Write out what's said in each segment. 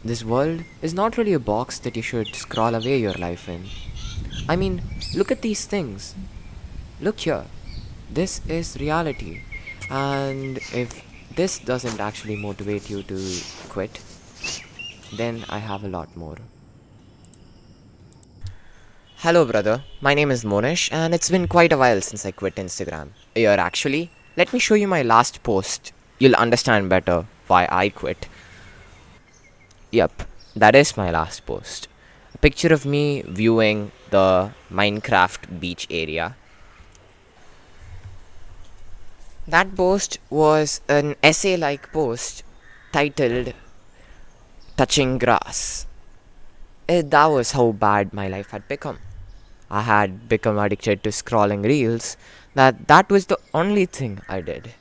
This world is not really a box that you should scroll away your life in. I mean, look at these things. Look here. This is reality. And if this doesn't actually motivate you to quit, then I have a lot more. Hello, brother. My name is Monish, and it's been quite a while since I quit Instagram. Here, actually, let me show you my last post. You'll understand better why I quit. Yep, that is my last post. A picture of me viewing the Minecraft beach area. That post was an essay like post titled Touching Grass. That was how bad my life had become. I had become addicted to scrolling reels, that was the only thing I did.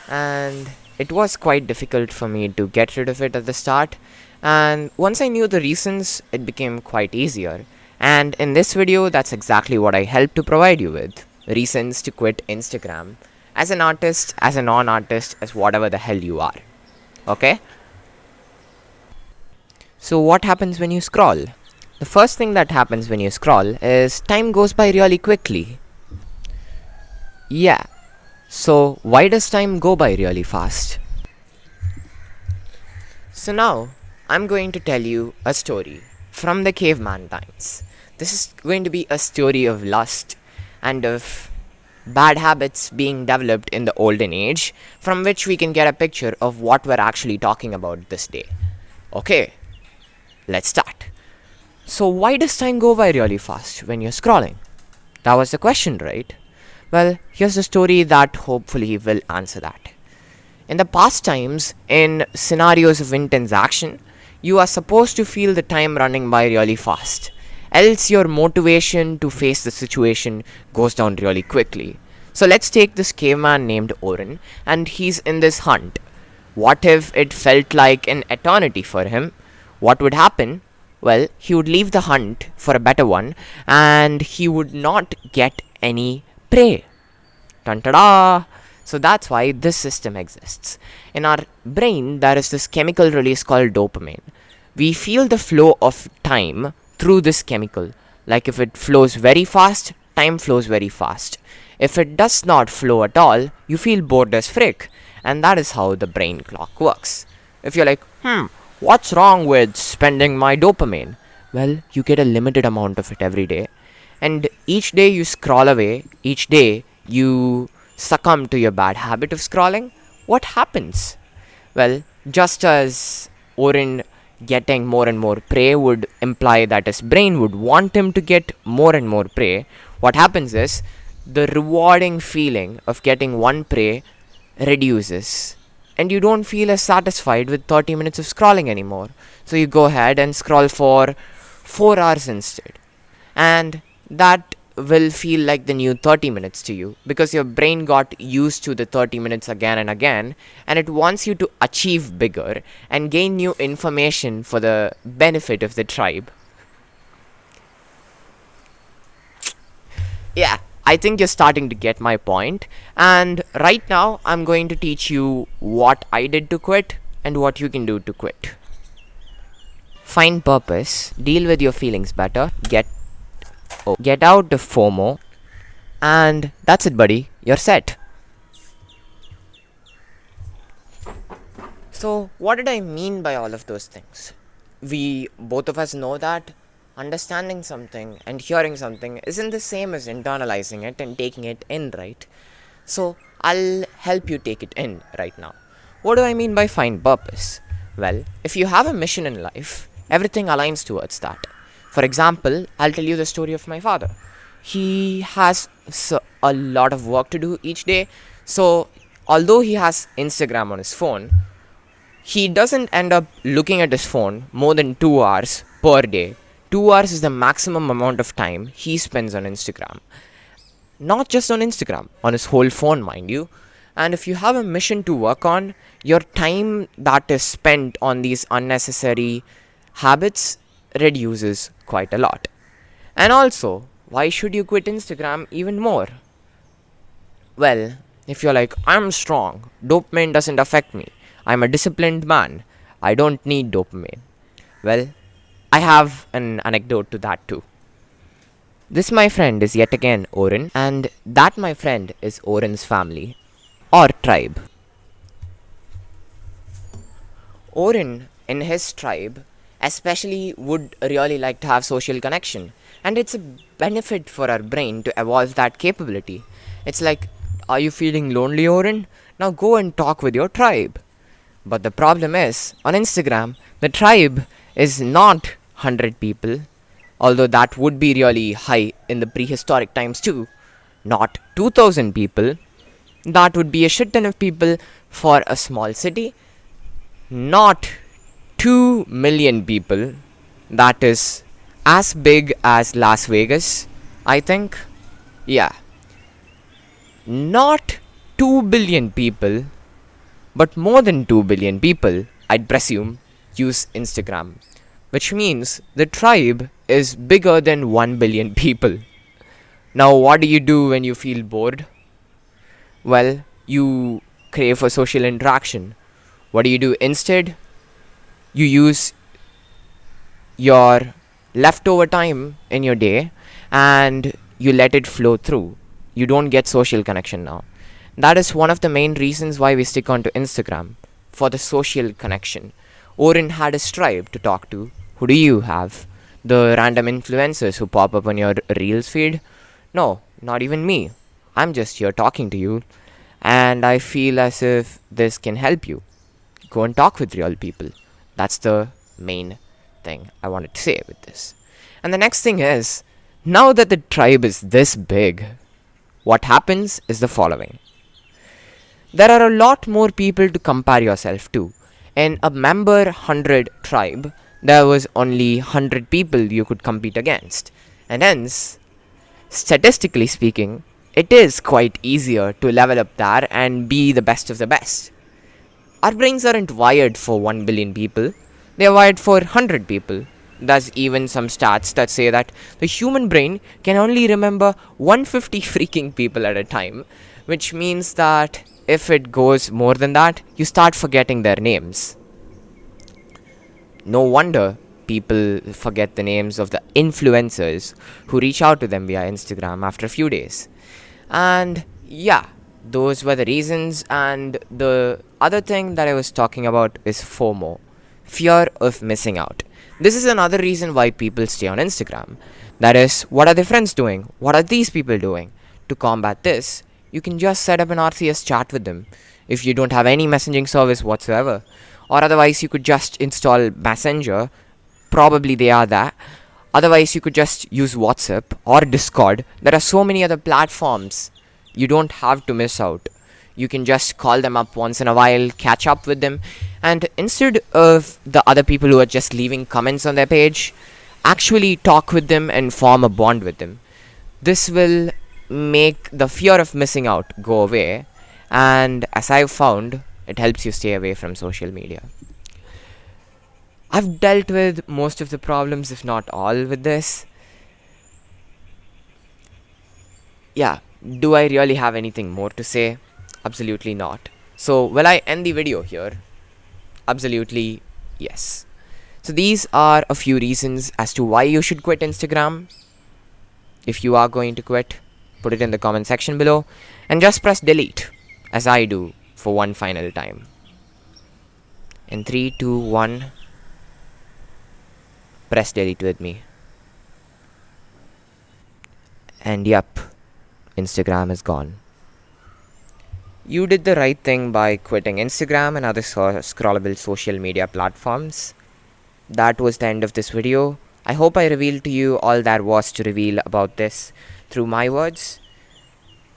And it was quite difficult for me to get rid of it at the start, and once I knew the reasons, it became quite easier. And in this video, that's exactly what I help to provide you with: reasons to quit Instagram as an artist, as a non-artist, as whatever the hell you are. Okay? So what happens when you scroll? The first thing that happens when you scroll is time goes by really quickly. Yeah. So why does time go by really fast? So now I'm going to tell you a story from the caveman times. This is going to be a story of lust and of bad habits being developed in the olden age, from which we can get a picture of what we're actually talking about this day. Okay, let's start. So why does time go by really fast when you're scrolling? That was the question, right? Well, here's the story that hopefully will answer that. In the past times, in scenarios of intense action, you are supposed to feel the time running by really fast. Else your motivation to face the situation goes down really quickly. So let's take this caveman named Oren, and he's in this hunt. What if it felt like an eternity for him? What would happen? Well, he would leave the hunt for a better one, and he would not get any prey. Dun-ta-da! So that's why this system exists. In our brain, there is this chemical release called dopamine. We feel the flow of time through this chemical. Like if it flows very fast, time flows very fast. If it does not flow at all, you feel bored as frick. And that is how the brain clock works. If you're like, what's wrong with spending my dopamine? Well, you get a limited amount of it every day. And each day you scroll away, each day you succumb to your bad habit of scrolling. What happens? Well, just as Oren getting more and more prey would imply that his brain would want him to get more and more prey, what happens is the rewarding feeling of getting one prey reduces, and you don't feel as satisfied with 30 minutes of scrolling anymore. So you go ahead and scroll for 4 hours instead. And that will feel like the new 30 minutes to you, because your brain got used to the 30 minutes again and again, and it wants you to achieve bigger and gain new information for the benefit of the tribe. Yeah, I think you're starting to get my point. And right now, I'm going to teach you what I did to quit and what you can do to quit. Find purpose, deal with your feelings better, get out the FOMO, and that's it, buddy. You're set. So, what did I mean by all of those things? We, both of us, know that understanding something and hearing something isn't the same as internalizing it and taking it in, right? So, I'll help you take it in right now. What do I mean by find purpose? Well, if you have a mission in life, everything aligns towards that. For example, I'll tell you the story of my father. He has a lot of work to do each day. So, although he has Instagram on his phone, he doesn't end up looking at his phone more than 2 hours per day. 2 hours is the maximum amount of time he spends on Instagram. Not just on Instagram, on his whole phone, mind you. And if you have a mission to work on, your time that is spent on these unnecessary habits reduces quite a lot. And also, why should you quit Instagram even more? Well, if you're like, I'm strong, dopamine doesn't affect me, I'm a disciplined man, I don't need dopamine. Well, I have an anecdote to that too. This, my friend, is yet again Oren, and that, my friend, is Oren's family or tribe. Oren, in his tribe, especially would really like to have social connection, and it's a benefit for our brain to evolve that capability. It's like, are you feeling lonely, Oren? Now go and talk with your tribe. But the problem is, on Instagram, the tribe is not 100 people, although that would be really high in the prehistoric times too. Not 2000 people. That would be a shit ton of people for a small city. Not 2 million people. That is as big as Las Vegas, I think. Yeah. Not 2 billion people, but more than 2 billion people, I'd presume, use Instagram. Which means the tribe is bigger than 1 billion people. Now, what do you do when you feel bored? Well, you crave for social interaction. What do you do instead? You use your leftover time in your day and you let it flow through. You don't get social connection now. That is one of the main reasons why we stick onto Instagram, for the social connection. Oren had a tribe to talk to. Who do you have? The random influencers who pop up on your Reels feed? No, not even me. I'm just here talking to you, and I feel as if this can help you. Go and talk with real people. That's the main thing I wanted to say with this. And the next thing is, now that the tribe is this big, what happens is the following. There are a lot more people to compare yourself to. In a member 100 tribe, there was only 100 people you could compete against. And hence, statistically speaking, it is quite easier to level up there and be the best of the best. Our brains aren't wired for 1 billion people, they are wired for 100 people. There's even some stats that say that the human brain can only remember 150 freaking people at a time, which means that if it goes more than that, you start forgetting their names. No wonder people forget the names of the influencers who reach out to them via Instagram after a few days. And yeah, those were the reasons. And the other thing that I was talking about is FOMO, fear of missing out. This is another reason why people stay on Instagram. That is, what are their friends doing? What are these people doing? To combat this, you can just set up an RCS chat with them if you don't have any messaging service whatsoever. Or otherwise, you could just install Messenger. Probably they are that. Otherwise, you could just use WhatsApp or Discord. There are so many other platforms. You don't have to miss out. You can just call them up once in a while, catch up with them, and instead of the other people who are just leaving comments on their page, actually talk with them and form a bond with them. This will make the fear of missing out go away, and as I've found, it helps you stay away from social media. I've dealt with most of the problems, if not all, with this. Yeah, do I really have anything more to say? Absolutely not. So, will I end the video here? Absolutely yes. So, these are a few reasons as to why you should quit Instagram. If you are going to quit, put it in the comment section below and just press delete, as I do, for one final time. In 3, 2, 1, press delete with me. And yep, Instagram is gone. You did the right thing by quitting Instagram and other scrollable social media platforms. That was the end of this video. I hope I revealed to you all there was to reveal about this through my words.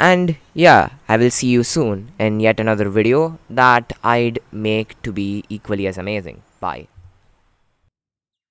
And yeah, I will see you soon in yet another video that I'd make to be equally as amazing. Bye.